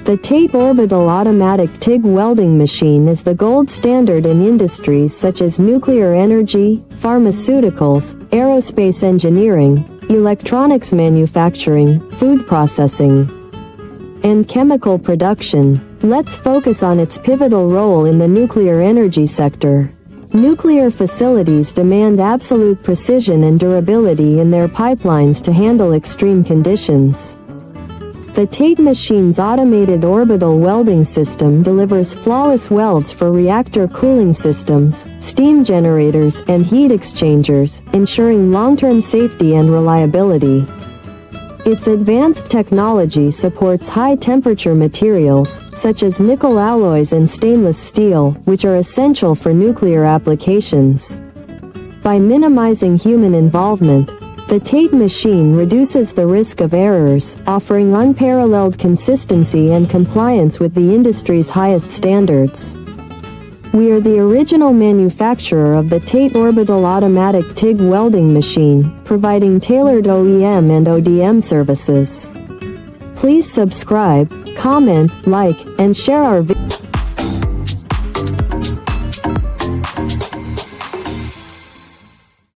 The TATE Orbital Automatic TIG welding machine is the gold standard in industries such as nuclear energy, pharmaceuticals, aerospace engineering, electronics manufacturing, food processing, and chemical production. Let's focus on its pivotal role in the nuclear energy sector. Nuclear facilities demand absolute precision and durability in their pipelines to handle extreme conditions. The TATE machine's automated orbital welding system delivers flawless welds for reactor cooling systems, steam generators, and heat exchangers, ensuring long-term safety and reliability. Its advanced technology supports high-temperature materials, such as nickel alloys and stainless steel, which are essential for nuclear applications. By minimizing human involvement, the TATE machine reduces the risk of errors, offering unparalleled consistency and compliance with the industry's highest standards. We are the original manufacturer of the TATE Orbital Automatic TIG welding machine, providing tailored OEM and ODM services. Please subscribe, comment, like, and share our videos.